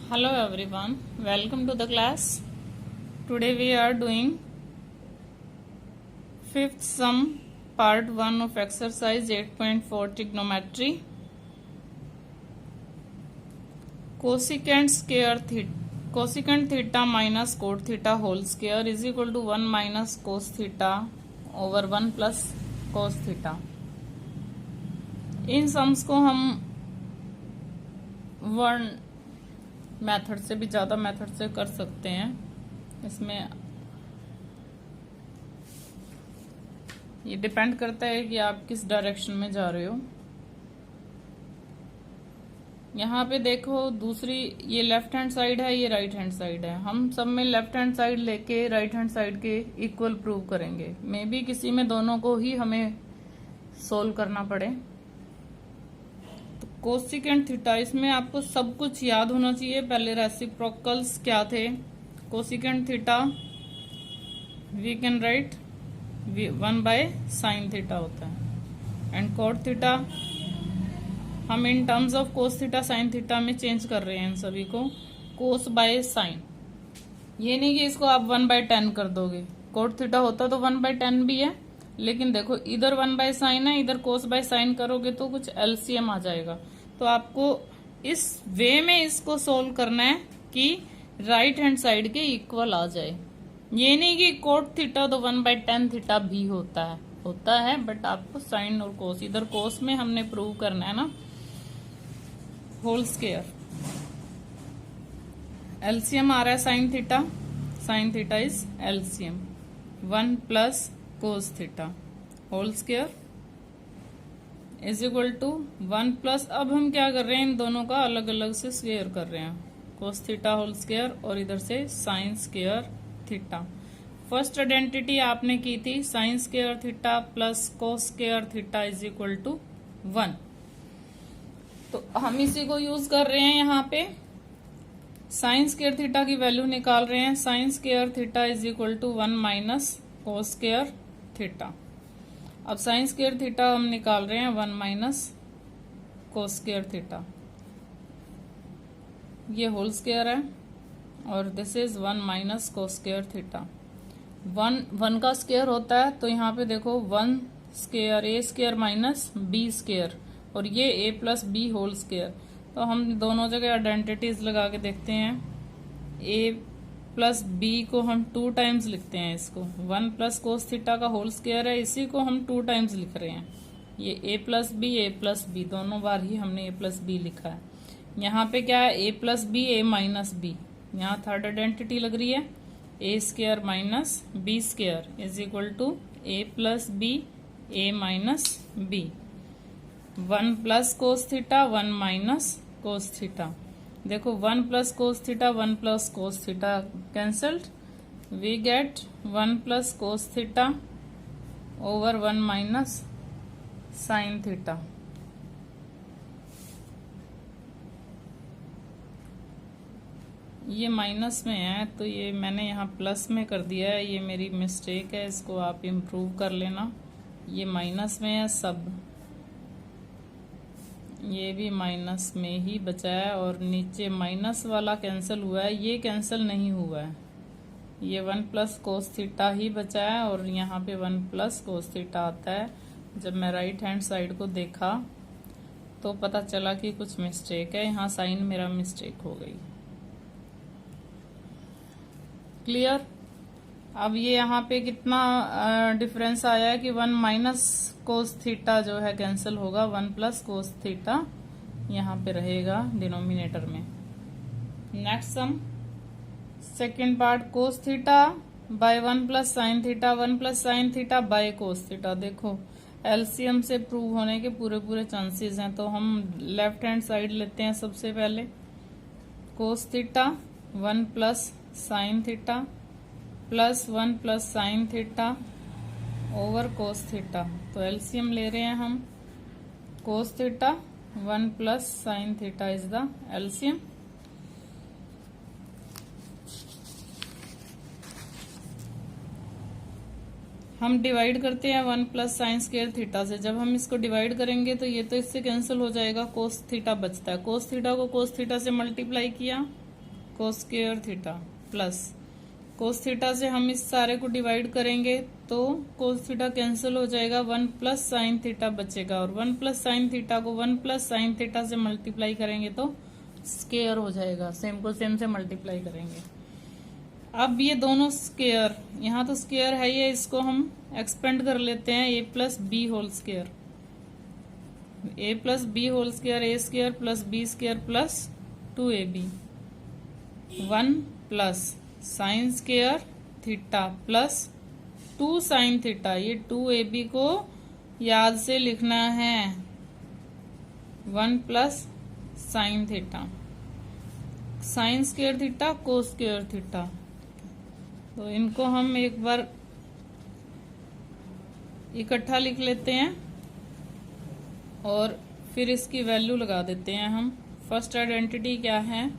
Hello everyone, welcome to the class. Today we are doing fifth sum part 1 of exercise 8.4 trigonometry. Cosecant theta minus cot theta whole square is equal to 1 minus cos theta over 1 plus cos theta. In sums को हम one method से भी ज्यादा method से कर सकते हैं। इसमें ये डिपेंड करता है कि आप किस डायरेक्शन में जा रहे हो। यहाँ पे देखो दूसरी ये लेफ्ट हैंड साइड है, ये राइट हैंड साइड है। हम सब में लेफ्ट हैंड साइड लेके राइट हैंड साइड के इक्वल प्रूव करेंगे। मे बी किसी में दोनों को ही हमें सोल्व करना पड़े। कोसिकेंट थीटा, इसमें आपको सब कुछ याद होना चाहिए। पहले रेसिप्रोकल्स क्या थे। Cosecant theta we can write 1 by sine theta होता है, एंड कॉट थीटा हम in terms of cos theta sine theta में चेंज कर रहे हैं इन सभी को। कोस बाय साइन, ये नहीं कि इसको आप 1 बाय 10 कर दोगे। कॉट थीटा होता तो 1 बाय 10 भी है, लेकिन देखो इधर 1 बाय साइन है, इधर कोस बाय साइन करोगे तो कुछ एलसीएम आ जाएगा। तो आपको इस वे में इसको सोल्व करना है कि राइट हैंड साइड के इक्वल आ जाए। ये नहीं कि कोट थीटा तो 1 बाय 10 थीटा भी होता है, बट आपको साइन और कोस, इधर कोस में हमने प्रूव करना है ना होल स्क्वायर। एलसीएम आ रहा है sine theta is LCM 1 plus cos theta whole square is equal to 1 plus, अब हम क्या कर रहे हैं, इन दोनों का अलग अलग से स्क्वायर कर रहे हैं। कोस थीटा होल स्क्वायर और इधर से sine square theta. First identity आपने की थी sine square theta plus cos square theta is equal to 1। तो हम इसी को यूज कर रहे हैं। यहाँ पे साइन स्क्वायर थीटा की वैल्यू निकाल रहे हैं। Sine square theta is equal to 1 minus cos square theta. अब साइन स्क्वायर थीटा हम निकाल रहे हैं 1 माइनस कोस स्क्वायर थीटा। ये होल स्क्वायर है और this is 1 minus cos square theta. 1 का स्क्वायर होता है, तो यहाँ पे देखो 1 square a square minus b square, और ये ए प्लस बी होल स्क्वायर। तो हम दोनों जगह आइडेंटिटीज लगा के देखते हैं। ए प्लस बी को हम 2 टाइम्स लिखते हैं। इसको 1 प्लस कोस थीटा का होल स्क्वायर है, इसी को हम 2 टाइम्स लिख रहे हैं। ये ए प्लस बी दोनों बार ही हमने ए प्लस बी लिखा है। यहाँ पे क्या है, a plus b a minus b. यहाँ थर्ड आइडेंटिटी लग रही है a square minus b square is equal to a plus b a minus b. 1 plus cos theta 1 minus cos theta. देखो 1 plus cos theta 1 plus cos theta cancelled, we get 1 plus cos theta over 1 minus sine theta. ये minus में है तो ये मैंने यहाँ plus में कर दिया है, ये मेरी मिस्टेक है, इसको आप इम्प्रूव कर लेना। ये माइनस में है सब, ये भी माइनस में ही बचा है, और नीचे माइनस वाला कैंसिल हुआ है, ये कैंसिल नहीं हुआ है। ये 1 प्लस कोस थीटा ही बचा है, और यहाँ पे 1 प्लस कोस थीटा आता है। जब मैं राइट हैंड साइड को देखा तो पता चला कि कुछ मिस्टेक है, यहाँ साइन मेरा मिस्टेक हो गई। क्लियर। अब ये यहाँ पे कितना डिफरेंस आया है कि 1 माइनस कोस थीटा जो है कैंसिल होगा, 1 प्लस कोस थीटा यहाँ पे रहेगा डिनोमिनेटर में। Next sum second part, cos theta by 1 plus sine theta 1 plus sine theta by cos theta. देखो एलसीएम से प्रूव होने के पूरे चांसेस हैं, तो हम लेफ्ट हैंड साइड लेते हैं सबसे पहले। कोस theta 1 plus sine theta plus 1 plus sine theta over cos theta. तो एलसीएम ले रहे हैं हम। कोस theta 1 plus sine theta is the LCM. हम डिवाइड करते हैं 1 प्लस साइन स्क्वायर थीटा से। जब हम इसको डिवाइड करेंगे तो ये तो इससे कैंसिल हो जाएगा, कोस थीटा बचता है। कोस थीटा को कोस थीटा से मल्टीप्लाई किया कोस square theta plus cos theta से हम इस सारे को डिवाइड करेंगे तो कोस थीटा कैंसिल हो जाएगा, 1 प्लस साइन थीटा बचेगा और 1 प्लस साइन थीटा को 1 प्लस साइन थीटा से मल्टीप्लाई करेंगे तो स्क्वायर हो जाएगा। सेम को सेम से मल्टीप्लाई करेंगे। अब ये दोनों स्क्वायर, यहाँ तो स्क्वायर है ये, इसको हम एक्सपेंड कर लेते हैं a plus b whole square, a plus b whole square a square plus b square plus 2ab 1 plus sine square theta plus 2 sine theta. ये 2ab को याद से लिखना है, 1 plus sine theta, sine square theta cos square theta. तो इनको हम एक बार इकट्ठा लिख लेते हैं और फिर इसकी वैल्यू लगा देते हैं हम। फर्स्ट आइडेंटिटी क्या है?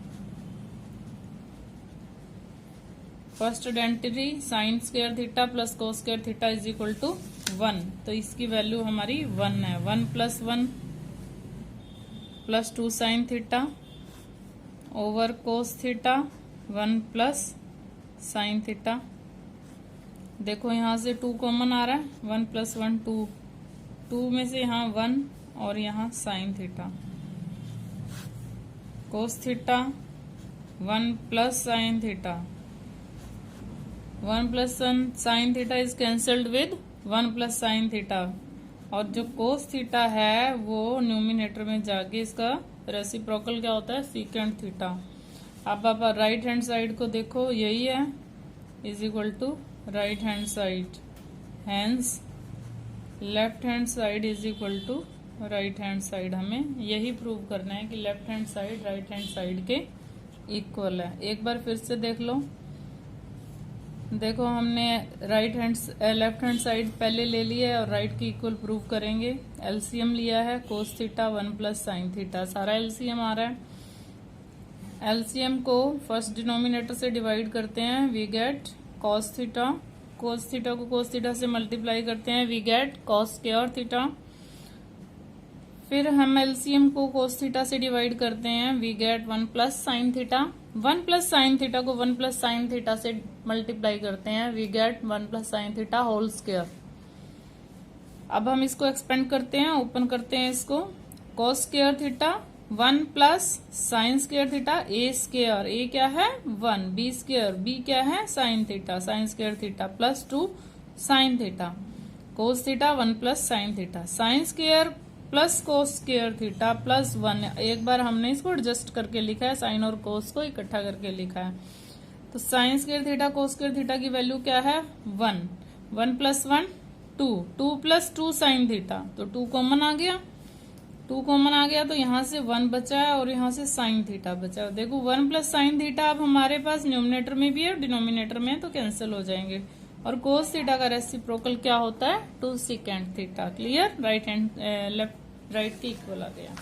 First identity sine square theta plus cos square theta is equal to 1। तो इसकी वैल्यू हमारी 1 है। 1 plus 1 plus 2 sine theta over cos theta 1 plus sine theta. देखो यहां से 2 कॉमन आ रहा है, 1 प्लस 1 2, 2 में से यहाँ 1 और यहाँ sign theta cos theta 1 plus sine theta, 1 plus sine theta is cancelled with 1 plus sine theta और जो कोस थीटा है वो न्यूमिनेटर में जाके इसका रेसिप्रोकल क्या होता है? Secant theta. अब आप राइट हैंड साइड को देखो, यही है, is equal to right hand side, hence left hand side is equal to right hand side. हमें यही प्रूव करना है कि left hand side right hand side के इक्वल है। एक बार फिर से देख लो। देखो हमने लेफ्ट हैंड साइड पहले ले लिया है और राइट की इक्वल प्रूव करेंगे। एलसीएम लिया है कोस थीटा 1 प्लस साइन थीटा, सारा एलसीएम आ रहा है। एलसीएम को फर्स्ट डिनोमिनेटर से डिवाइड करते हैं, we get cos theta, cos theta को कोस थीटा से मल्टीप्लाई करते हैं, we get cos square theta. फिर हम एलसीएम को कोस थीटा से डिवाइड करते हैं, we get 1 plus sine theta. 1 plus sine theta को 1 प्लस साइन थीटा से मल्टीप्लाई करते हैं, we get 1 plus sine theta whole square. अब हम इसको एक्सपेंड करते हैं, ओपन करते हैं इसको, cos square theta 1 plus sine square theta a square, a क्या है 1, बी स्क्वायर, बी क्या है sine theta, sine square theta plus 2 sine theta, cos theta 1 plus sine theta, sine square plus cos square theta plus 1। एक बार हमने इसको adjust करके लिखा है, साइन और कोस को इकट्ठा करके लिखा है। तो sign square theta cos square theta की वैल्यू क्या है 1, 1 प्लस 1 2, 2 प्लस 2 साइन थीटा, तो 2 कॉमन आ गया, 2 कॉमन आ गया तो यहाँ से 1 बचा है और यहाँ से साइन थीटा बचा है। देखो 1 प्लस साइन थीटा अब हमारे पास न्यूमिनेटर में भी है और डिनोमिनेटर में है तो कैंसिल हो जाएंगे। और कोस थीटा का रेसिप्रोकल क्या होता है 2 second theta. Clear? Right hand left right के इक्वल आ गया।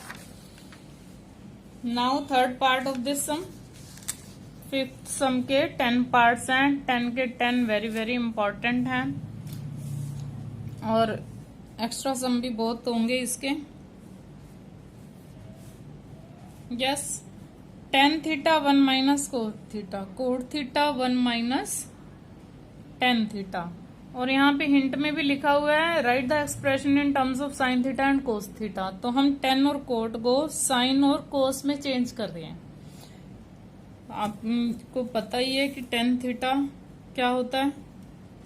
Now third part of this sum. Fifth sum के 10 पार्ट्स हैं, 10 के 10 वेरी वेरी इंपॉर्टेंट हैं और एक्स्ट्रा सम भी बहुत होंगे इसके। Yes, tan theta 1 minus cot theta, cot theta 1 minus tan theta. और यहाँ पे हिंट में भी लिखा हुआ है right the expression in terms of sine theta and cos theta. तो हम टेन और कोट को साइन और कोस में चेंज कर रहे हैं। आपको पता ही है कि टेन थीटा क्या होता है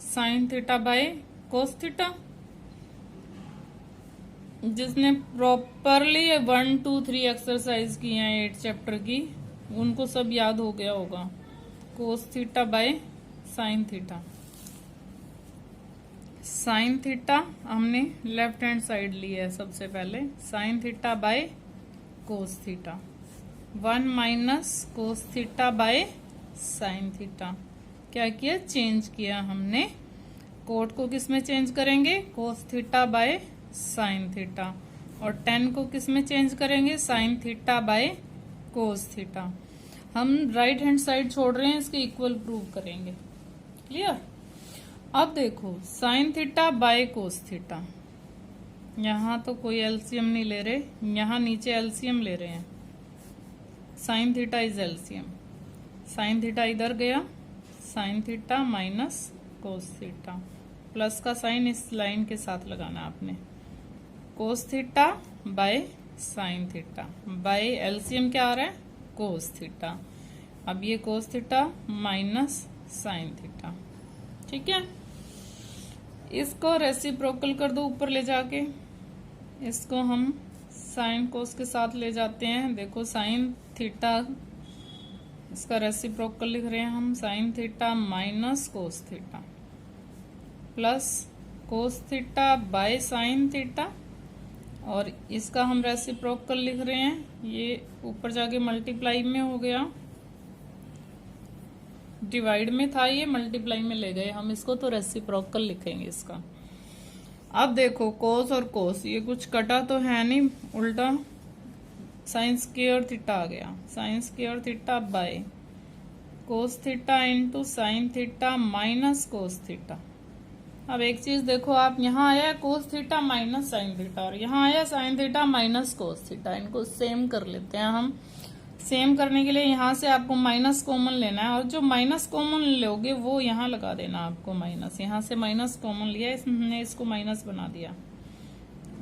sine theta by cos theta. जिसने प्रॉपरली 1 2 3 एक्सरसाइज की हैं 8 चैप्टर की, उनको सब याद हो गया होगा। कोस theta bye sine theta, sine theta हमने लेफ्ट हैंड साइड लिया है सबसे पहले, sine theta by cos theta, 1 minus cos theta bye sine theta. क्या किया? चेंज किया हमने। कोट को किस में चेंज करेंगे? कोस थीटा बाय साइन थीटा। और 10 को किस में चेंज करेंगे? Sine theta by cos theta. हम राइट हैंड साइड छोड़ रहे हैं, इसके इक्वल प्रूव करेंगे। क्लियर? अब देखो sine theta by cos theta, यहां तो कोई एलसीएम नहीं ले रहे, यहां नीचे एलसीएम ले रहे हैं। Sign theta is LCM, sine theta इधर गया, sign theta minus cos theta, plus का साइन इस लाइन के साथ लगाना आपने, कोस theta bye sine theta by LCM क्या आ रहा है, कोस थीटा। अब ये cos theta minus sine theta, ठीक है। इसको रेसिप्रोकल कर दो ऊपर ले जाके, इसको हम साइन कोस के साथ ले जाते हैं। देखो साइन थीटा, इसका रेसिप्रोकल लिख रहे हैं हम, sign theta minus cos theta plus cos theta bye sine theta, और इसका हम रेसिप्रोकल लिख रहे हैं, ये ऊपर जाके मल्टीप्लाई में हो गया, डिवाइड में था ये, मल्टीप्लाई में ले गए हम इसको, तो रेसिप्रोकल लिखेंगे इसका। अब देखो कोस और कोस ये कुछ कटा तो है नहीं, उल्टा साइन स्क्वायर थीटा आ गया, sign square theta by cos theta into sine theta minus cos theta. अब एक चीज देखो आप, यहाँ आया cos theta minus sine theta और यहाँ आया sign theta minus cos theta, इनको सेम कर लेते हैं हम। सेम करने के लिए यहाँ से आपको माइनस कॉमन लेना है, और जो माइनस कॉमन लोगे वो यहाँ लगा देना आपको माइनस, यहाँ से माइनस कॉमन लिया, इसने इसको माइनस बना दिया।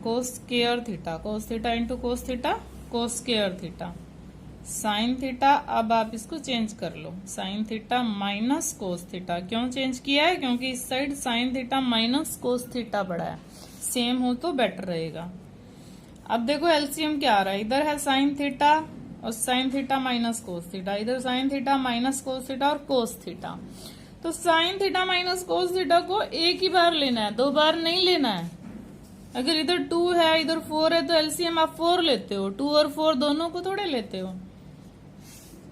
Cos square theta, cos theta into cos theta, cos square theta, sine theta. अब आप इसको चेंज कर लो, sine theta minus cos theta. क्यों चेंज किया है, क्योंकि इस side sine theta minus cos theta बड़ा है, सेम हो तो बेटर रहेगा। अब देखो एलसीएम क्या आ रहा है, इधर है साइन थीटा और sine theta minus cos theta, इधर sine theta minus cos theta और कोस थीटा। तो sine theta minus cos theta को एक ही बार लेना है, 2 बार नहीं लेना है। अगर इधर 2 है इधर 4 है तो एलसीएम आप 4 लेते हो, 2 और 4 दोनों को थोड़े लेते हो।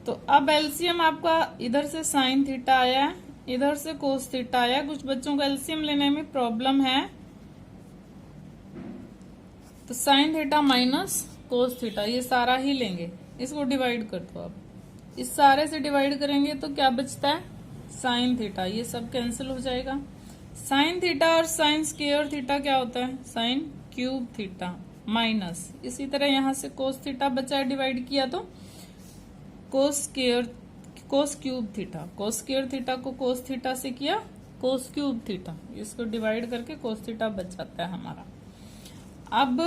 तो अब एलसीएम आपका इधर से साइन थीटा आया, इधर से कोस थीटा आया। कुछ बच्चों को एलसीएम लेने में प्रॉब्लम है, तो sine theta minus cos theta ये सारा ही लेंगे, इसको डिवाइड कर दो। अब इस सारे से डिवाइड करेंगे तो क्या बचता है, साइन थीटा, ये सब कैंसिल हो जाएगा। साइन थीटा और साइन स्क्वायर थीटा क्या होता है, साइन क्यूब थीटा माइनस, इसी तरह यहां से कोस थीटा बचा, डिवाइड किया तो cos square, cos cube theta, cos square theta को कोस थीटा से किया कोस क्यूब थीटा, इसको डिवाइड करके कोस थीटा बच जाता है हमारा। अब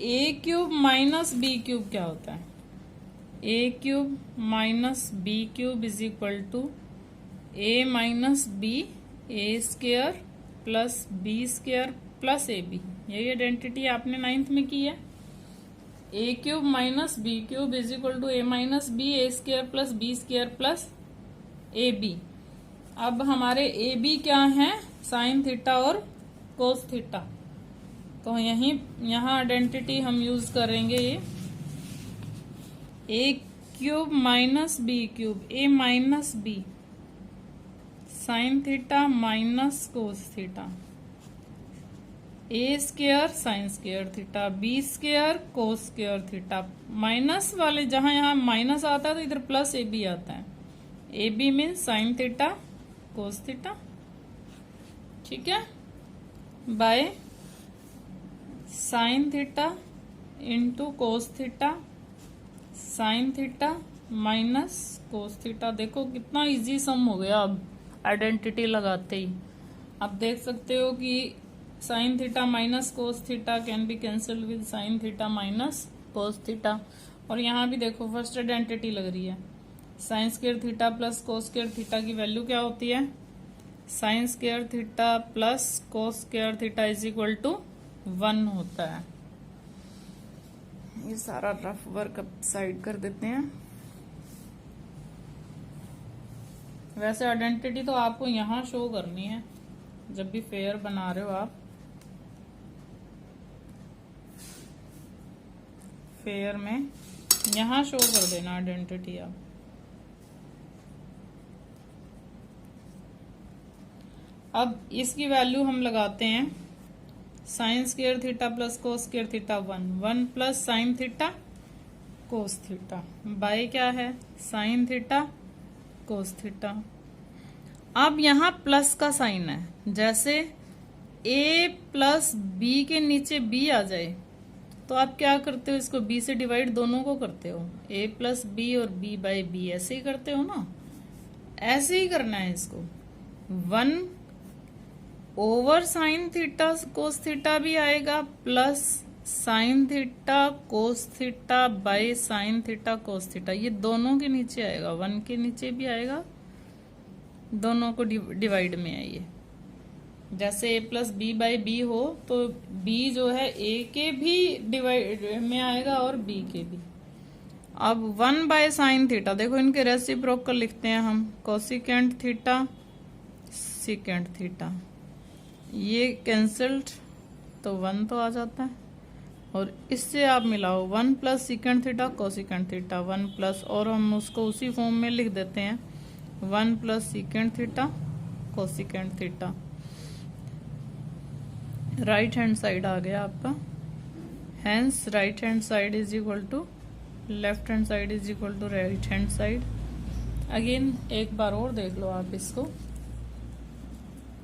a cube minus b cube क्या होता है, a cube minus b cube is equal to a minus b, a square plus b square plus a b. यही आइडेंटिटी आपने 9th में की है। A cube minus b cube is equal to a minus b, a square plus b square plus a b. अब हमारे A B क्या है, sine theta और कोस थीटा, तो यहाँ आइडेंटिटी हम यूज करेंगे ये a cube minus b cube, a minus b sine theta minus cos theta, a square sine square theta, b square cos square theta. Minus वाले जहां यहाँ माइनस आता है तो इधर प्लस ए बी आता है, a b mean sine theta cos theta, ठीक है, by sine theta into cos theta, sine theta minus cos theta. देखो कितना इजी सम हो गया अब आइडेंटिटी लगाते ही। आप देख सकते हो कि sine theta minus cos theta can be cancel with sine theta minus cos theta. और यहाँ भी देखो फर्स्ट आइडेंटिटी लग रही है, sine square theta plus cos square theta की वैल्यू क्या होती है, sine square theta plus cos square theta is equal to 1 होता है। ये सारा रफ वर्क अब साइड कर देते हैं। वैसे आइडेंटिटी तो आपको यहाँ शो करनी है जब भी फेयर बना रहे हो आप, फेयर में यहाँ शो कर देना आइडेंटिटी आप। अब इसकी वैल्यू हम लगाते हैं, sine square theta plus cos square theta 1 plus sine theta cos theta bye क्या है, साइन थीटा कोस थीटा। अब यहाँ प्लस का साइन है, जैसे a प्लस बी के नीचे b आ जाए तो आप क्या करते हो, इसको b से डिवाइड दोनों को करते हो, a प्लस बी और b बाय बी ऐसे ही करते हो ना। ऐसे ही करना है इसको। 1/sin θ cos θ भी आएगा, plus sin θ cos θ by sin θ cos θ, ये दोनों के नीचे आएगा, 1 के नीचे भी आएगा, दोनों को डिवाइड में है ये। जैसे a plus b by b हो तो b जो है a के भी डिवाइड में आएगा और b के भी। अब 1/sin θ, देखो इनके रेसिप्रोकल लिखते हैं हम, कोसिकेंट थीटा सिकेंट थीटा, ये कैंसल्ड तो 1 तो आ जाता है, और इससे आप मिलाओ 1 plus secant theta cosecant theta, 1 plus, और हम उसको उसी फॉर्म में लिख देते हैं 1 plus secant theta cosecant theta. Right hand side आ गया आपका, hence right hand side is equal to left hand side is equal to right hand side. Again एक बार और देख लो आप इसको,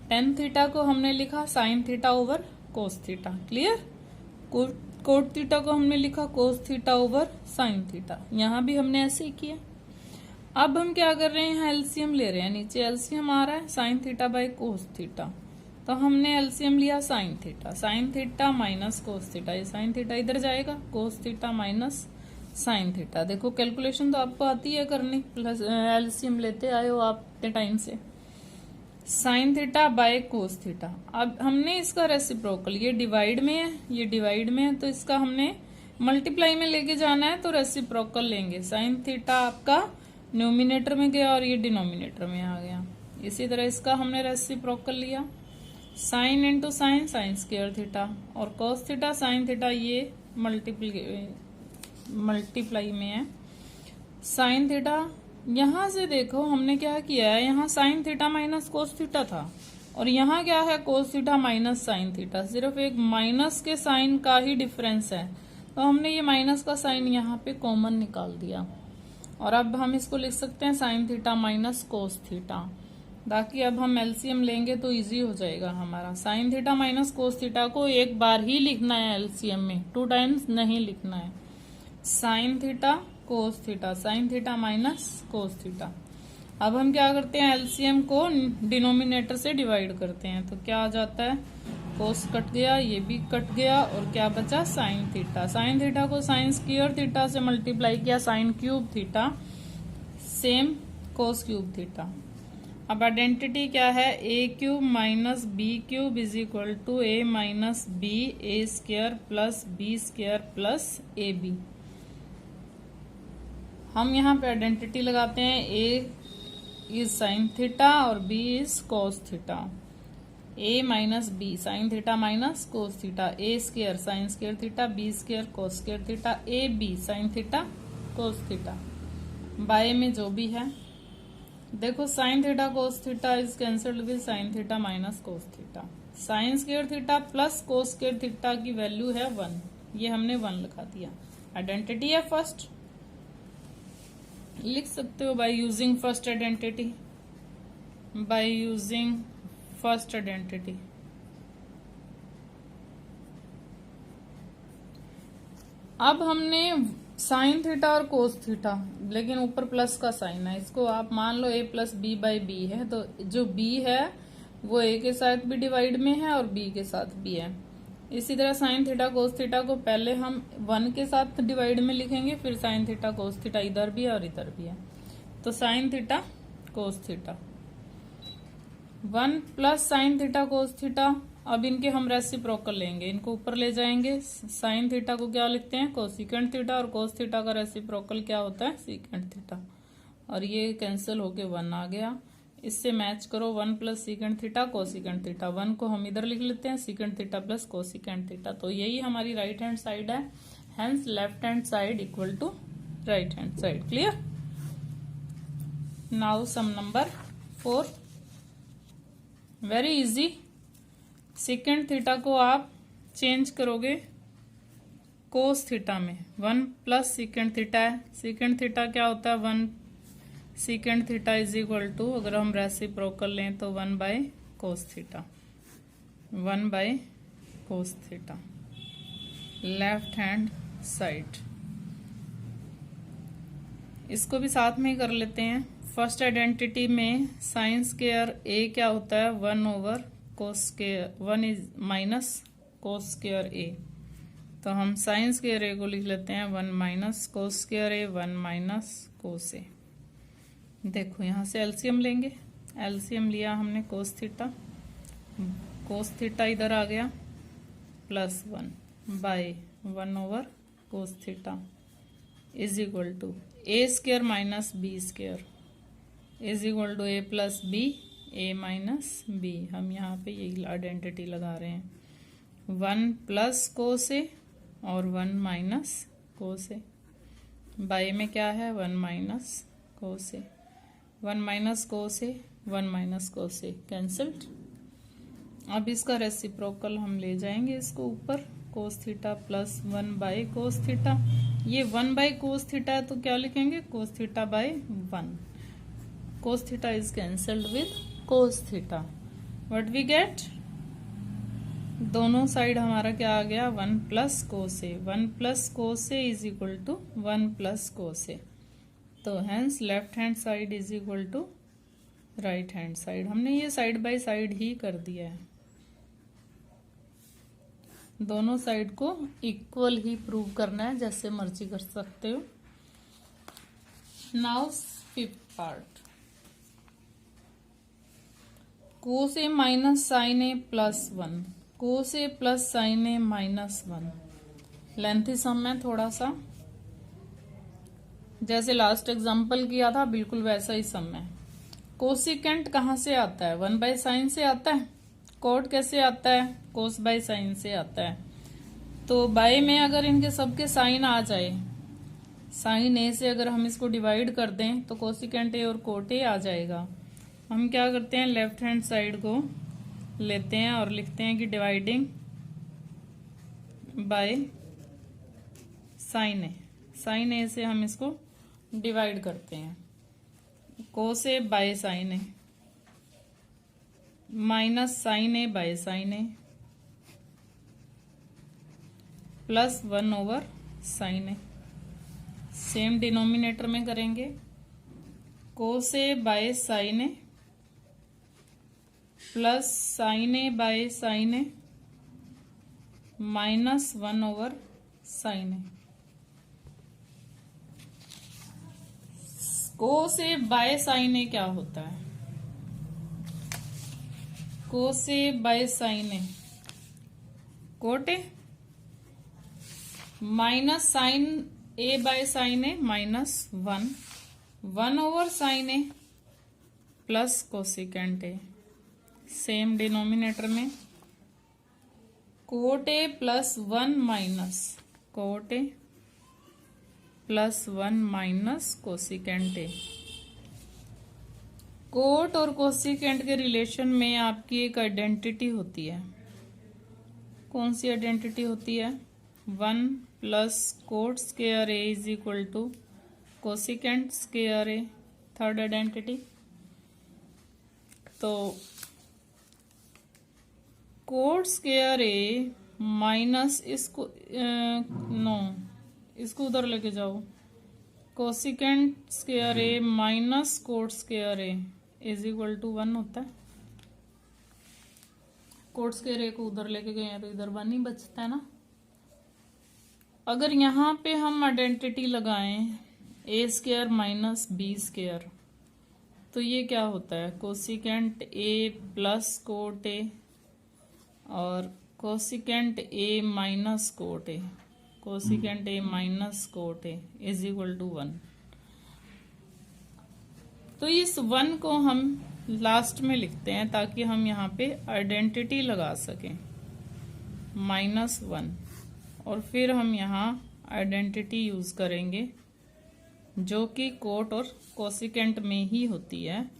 टेन थीटा को हमने लिखा sign theta over cos theta, clear. Cot theta को हमने लिखा कोस थीटा ओवर साइन थीटा, यहां भी हमने ऐसे ही किया। अब हम क्या कर रहे हैं, एलसीएम ले रहे हैं, नीचे एलसीएम आ रहा है sine theta by cos theta, तो हमने एलसीएम लिया sign theta minus cos theta, ये साइन थीटा इधर जाएगा, cos theta minus sine theta. देखो कैलकुलेशन तो आपको आती है करनी, प्लस एलसीएम लेते आए हो आप इतने टाइम से। Sine theta by cos theta, अब हमने इसका रेसिप्रोकल, ये डिवाइड में है, ये डिवाइड में है, तो इसका हमने मल्टीप्लाई में लेके जाना है, तो रेसिप्रोकल लेंगे। साइन थीटा आपका न्यूमिनेटर में गया और ये डिनोमिनेटर में आ गया। इसी तरह इसका हमने रेसिप्रोकल लिया, sine into sine, sign square theta, और कॉस थीटा साइन थीटा, ये मल्टीप्लाई में है। साइन थीटा, यहां से देखो हमने क्या किया है, यहाँ sign theta minus cos theta था, और यहाँ क्या है cos theta minus sine theta, सिर्फ एक माइनस के साइन का ही डिफरेंस है, तो हमने ये माइनस का साइन यहाँ पे कॉमन निकाल दिया, और अब हम इसको लिख सकते हैं sign theta minus cos theta, ताकि अब हम एलसीएम लेंगे तो इजी हो जाएगा हमारा। Sign theta minus cos theta को एक बार ही लिखना है एलसीएम में, 2 टाइम्स नहीं लिखना है। Sine theta cos theta, sine theta minus cos theta. अब हम क्या करते हैं, एलसीएम को डिनोमिनेटर से डिवाइड करते हैं, तो क्या आ जाता है, कोस कट गया, ये भी कट गया, और क्या बचा साइन थीटा। साइन थीटा को साइन स्क्वायर थीटा से मल्टीप्लाई किया, sine cube theta, same cos cube theta. अब आइडेंटिटी क्या है, a cube minus b cube is equal to a minus b a square plus b square plus a b. हम यहाँ पे identity लगाते हैं, ए इज साइन थीटा और b is cos theta. A minus b sine theta minus cos theta, a square sine square theta, b square cos square theta, a b sine theta cos theta, by में जो भी है। देखो sine theta cos theta is cancelled with sine theta minus cos theta. Sine square theta plus cos square theta की value है 1, ये हमने 1 लिखा दिया। आइडेंटिटी है फर्स्ट, लिख सकते हो by using first identity, by using first identity. अब हमने साइन थीटा और कोस थीटा, लेकिन ऊपर प्लस का साइन है, इसको आप मान लो a plus b by b है, तो जो b है वो a के साथ भी डिवाइड में है और b के साथ भी है। इसी तरह साइन थीटा कोस थीटा को पहले हम 1 के साथ डिवाइड में लिखेंगे, फिर साइन थीटा कोस थीटा इधर भी है और इधर भी है, तो sine theta cos theta 1 plus sine theta cos theta. अब इनके हम रेसिप्रोकल लेंगे, इनको ऊपर ले जाएंगे। साइन थीटा को क्या लिखते हैं, कोसिकेंट थीटा, और कोस थीटा का रेसिप्रोकल क्या होता है, सीकेंट थीटा, और ये कैंसिल होके 1 आ गया। इससे मैच करो, 1 plus secant theta cosecant theta, 1 को हम इधर लिख लेते हैं, secant theta plus cosecant theta, तो यही हमारी राइट हैंड साइड है। Hence left hand side equal to right hand side. Clear. Now sum number 4, very easy. Second theta को आप चेंज करोगे कोस थीटा में, 1 प्लस सेकेंड थीटा है, second theta क्या होता है 1 second theta is equal to, अगर हम रेसिप्रोकल लें तो 1 by cos theta, 1 by cos theta left hand side. इसको भी साथ में ही कर लेते हैं। फर्स्ट आइडेंटिटी में साइन स्क्वायर ए क्या होता है, 1/cos², 1 इज माइनस cos² ए। तो हम साइन स्क्वायर ए को लिख लेते हैं 1 - cos² ए, 1 - cos ए। देखो यहाँ से एलसीएम लेंगे, एलसीएम लिया हमने cos थीटा, cos थीटा इधर आ गया +1 by 1/cos theta is equal to a² - b² is equal to a + b, a - b। हम यहाँ पे यही आइडेंटिटी लगा रहे हैं, 1 + cos a और 1 - cos a। बाय में क्या है, 1 - cos a, 1 - cos a, 1 - cos a cancelled. अब इसका रेसिप्रोकल हम ले जाएंगे इसको ऊपर, cos थीटा + 1/cos थीटा। ये 1/cos थीटा है तो क्या लिखेंगे, cos theta by 1। cos theta is cancelled with cos theta. What we get, दोनों साइड हमारा क्या आ गया, 1 + cos a, 1 + cos a is equal to 1 + cos a। तो hence left hand side is equal to right hand side. हमने ये side by side ही कर दिया है, दोनों साइड को इक्वल ही प्रूव करना है, जैसे मर्जी कर सकते हो। Now fifth part, cos a - sin a +1, cos a + sin a -1। Lengthy सम है थोड़ा सा, जैसे लास्ट एग्जांपल किया था बिल्कुल वैसा ही सम है। कोसिकेंट कहाँ से आता है, 1/sin से आता है। कोट कैसे आता है, cos/sin से आता है। तो बाय में अगर इनके सबके साइन आ जाए, साइन ए से अगर हम इसको डिवाइड कर दें तो कोसिकेंट ए और कोट ए आ जाएगा। हम क्या करते हैं, लेफ्ट हैंड साइड को लेते हैं और लिखते हैं कि dividing by sine a. Sine a से हम इसको डिवाइड करते हैं, cos a by sine a minus sine a by sine a +1/sin a। Same denominator में करेंगे, cos a by sine a plus sine a by sine a -1/sin a। cos a by sine a क्या होता है, cos a by sine a cot a minus sine a by sine a -1, 1/sin a plus cosecant a. Same denominator में cot a +1 minus cot a +1 - cosecant a. Cot और cosecant के relation में आपकी एक identity होती है, कौन सी identity होती है, 1 + cot² a is equal to cosecant a। Third identity, तो cot² a माइनस इसको नो इसको उधर लेके जाओ, cosecant a minus cot² a is equal to 1 होता है। cot² a को उधर लेके गए हैं तो इधर 1 ही बचता है ना। अगर यहाँ पे हम आइडेंटिटी लगाएं a² - b², तो ये क्या होता है, cosecant a plus cot a और cosecant a minus cot a, cosecant a minus cot a is equal to 1। तो इस 1 को हम लास्ट में लिखते हैं ताकि हम यहाँ पे आइडेंटिटी लगा सकें, -1। और फिर हम यहाँ आइडेंटिटी यूज करेंगे जो कि कोट और कोसिकेंट में ही होती है।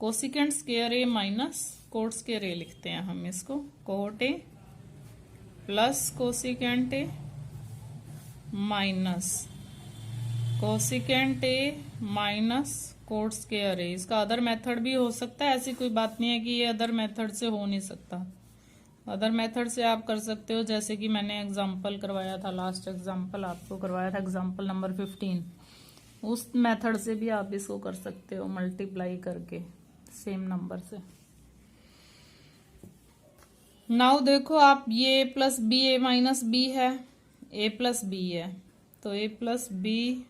कोसिकेंट² a माइनस cot² a लिखते हैं हम इसको, cot a plus cosecant a minus cosecant a minus cot² a। इसका अदर मेथड भी हो सकता है, ऐसी कोई बात नहीं है कि ये अदर मेथड से हो नहीं सकता। अदर मेथड से आप कर सकते हो, जैसे कि मैंने एग्जांपल करवाया था, लास्ट एग्जांपल आपको करवाया था, एग्जांपल नंबर 15, उस मेथड से भी आप इसको कर सकते हो, मल्टीप्लाई करके सेम नंबर से। नाउ देखो आप, ये a plus b a minus b है, a प्लस बी है, तो a प्लस बी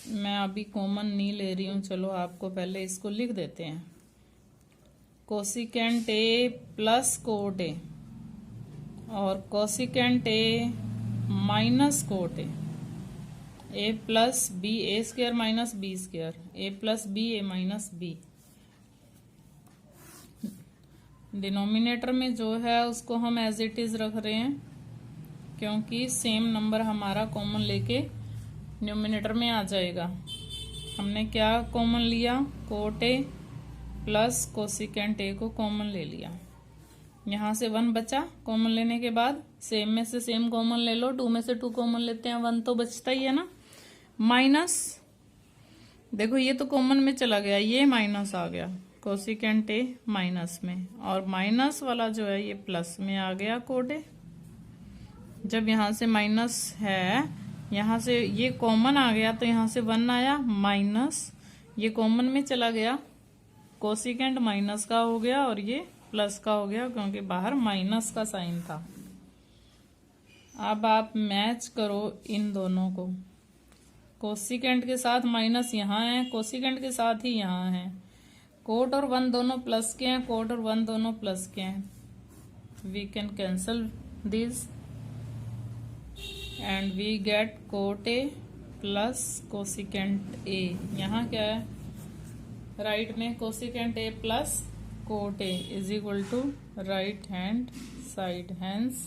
मैं अभी कॉमन नहीं ले रही हूं, चलो आपको पहले इसको लिख देते हैं। Cosecant a plus cot a और cosecant a minus cot a plus b a square minus b square, a plus b a minus b. Denominator में जो है उसको हम एज इट इज रख रहे हैं, क्योंकि सेम नंबर हमारा कॉमन लेके न्यूमिनेटर में आ जाएगा। हमने क्या कॉमन लिया, कोट ए प्लस कोसिकेंट ए को कॉमन ले लिया। यहाँ से 1 बचा, कॉमन लेने के बाद सेम में से सेम कॉमन ले लो, 2 में से 2 कॉमन लेते हैं, 1 तो बचता ही है ना। माइनस, देखो ये तो कॉमन में चला गया, ये माइनस आ गया, कोसिकेंट ए माइनस में, और माइनस वाला जो है ये प्लस में आ गया कोट ए। जब यहाँ से माइनस है, यहाँ से ये कॉमन आ गया तो यहाँ से 1 आया, माइनस ये कॉमन में चला गया, कोसिकेंट माइनस का हो गया और ये प्लस का हो गया, क्योंकि बाहर माइनस का साइन था। अब आप मैच करो इन दोनों को, कोसिकेंट के साथ माइनस यहाँ है, कोसिकेंट के साथ ही यहाँ है, कोट और 1 दोनों प्लस के हैं, कोट और 1 दोनों प्लस के हैं। We can cancel this and we get cot a plus cosecant a. यहाँ क्या है, राइट में cosecant a plus cot a is equal to right hand side, hence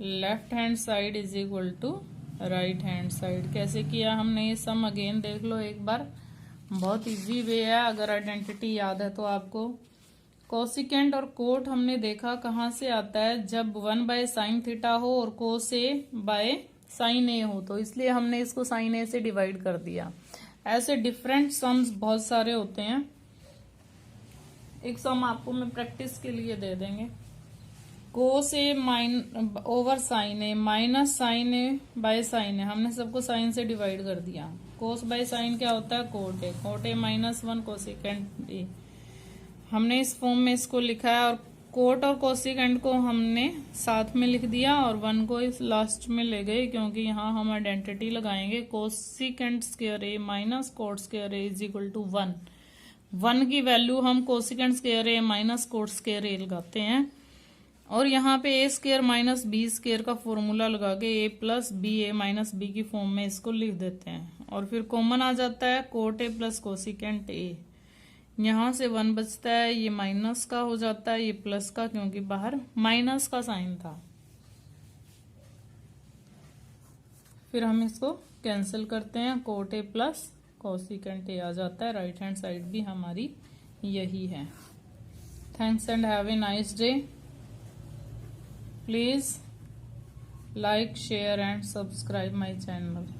left hand side is equal to right hand side. कैसे किया हमने ये सम, again देख लो एक बार, बहुत इजी वे है। अगर आइडेंटिटी याद है तो आपको, कोसिकेंट और कोट हमने देखा कहाँ से आता है, जब 1 बाय साइन थीटा हो और कोस ए बाय साइन ए हो, तो इसलिए हमने इसको साइन ए से डिवाइड कर दिया। ऐसे डिफरेंट सम्स बहुत सारे होते हैं। एक सम आपको मैं प्रैक्टिस के लिए दे देंगे, cos a over sine a minus sine a by sine a, हमने सबको साइन से डिवाइड कर दिया। कोस बाय साइन क्या होता है, coat a minus 1 cosecant A, हमने इस फॉर्म में इसको लिखा है, और कोट और कोसिकेंट को हमने साथ में लिख दिया और 1 को इस लास्ट में ले गए, क्योंकि यहाँ हम आइडेंटिटी लगाएंगे, cosecant square a minus cot square a is equal to 1। 1 की वैल्यू हम cosecant square a minus cot square a लगाते हैं, और यहाँ पे a square minus b square का फॉर्मूला लगा के a plus b a minus b की फॉर्म में इसको लिख देते हैं, और फिर कॉमन आ जाता है coat a plus cosecant a. यहाँ से 1 बचता है, ये माइनस का हो जाता है, ये प्लस का, क्योंकि बाहर माइनस का साइन था। फिर हम इसको कैंसिल करते हैं, cot a plus cosecant a आ जाता है, राइट हैंड साइड भी हमारी यही है। Thanks and have a nice day. Please like, share and subscribe my channel.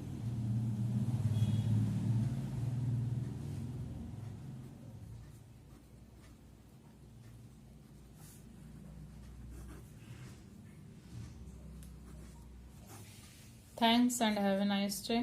Thanks and have a nice day.